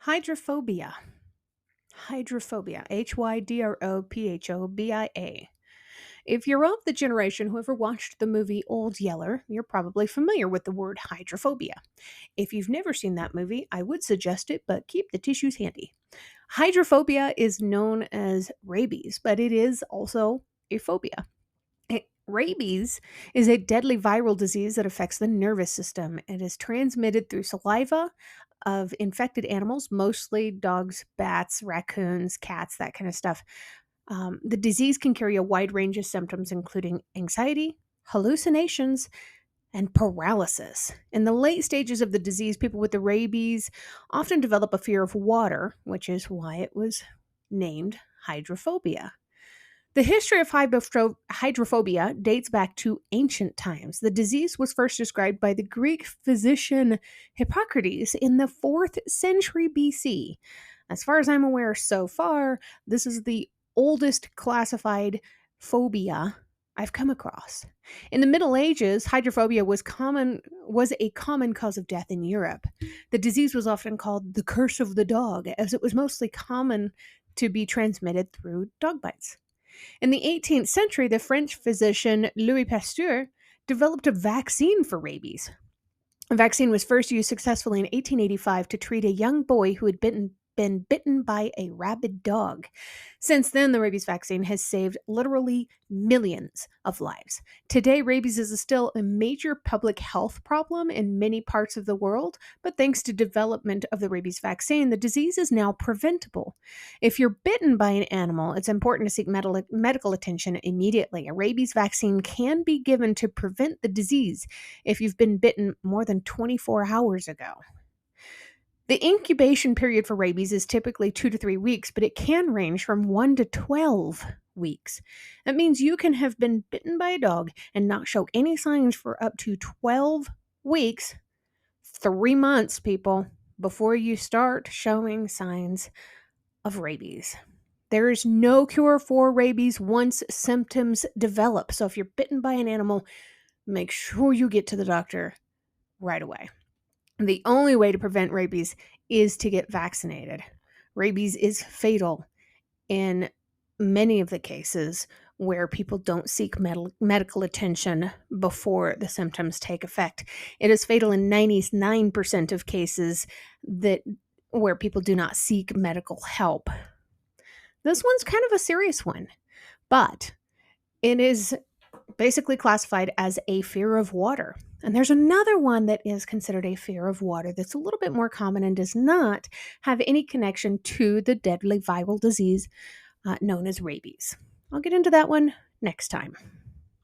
Hydrophobia. Hydrophobia. Hydrophobia. If you're of the generation who ever watched the movie Old Yeller, you're probably familiar with the word hydrophobia. If you've never seen that movie, I would suggest it, but keep the tissues handy. Hydrophobia is known as rabies, but it is also a phobia. Rabies is a deadly viral disease that affects the nervous system. It is transmitted through saliva of infected animals, mostly dogs, bats, raccoons, cats, that kind of stuff. The disease can carry a wide range of symptoms, including anxiety, hallucinations, and paralysis. In the late stages of the disease, people with the rabies often develop a fear of water, which is why it was named hydrophobia. The history of hydrophobia dates back to ancient times. The disease was first described by the Greek physician Hippocrates in the 4th century BC. As far as I'm aware so far, this is the oldest classified phobia I've come across. In the Middle Ages, hydrophobia was a common cause of death in Europe. The disease was often called the curse of the dog, as it was mostly common to be transmitted through dog bites. In the 18th century, the French physician Louis Pasteur developed a vaccine for rabies. The vaccine was first used successfully in 1885 to treat a young boy who had been bitten by a rabid dog. Since then, the rabies vaccine has saved literally millions of lives. Today, rabies is still a major public health problem in many parts of the world, but thanks to development of the rabies vaccine, the disease is now preventable. If you're bitten by an animal, it's important to seek medical attention immediately. A rabies vaccine can be given to prevent the disease if you've been bitten more than 24 hours ago. The incubation period for rabies is typically 2 to 3 weeks, but it can range from 1 to 12 weeks. That means you can have been bitten by a dog and not show any signs for up to 12 weeks, 3 months, people, before you start showing signs of rabies. There is no cure for rabies once symptoms develop. So if you're bitten by an animal, make sure you get to the doctor right away. The only way to prevent rabies is to get vaccinated. Rabies is fatal in many of the cases where people don't seek medical attention before the symptoms take effect. It is fatal in 99% of cases where people do not seek medical help. This one's kind of a serious one, but it is basically classified as a fear of water. And there's another one that is considered a fear of water that's a little bit more common and does not have any connection to the deadly viral disease known as rabies. I'll get into that one next time.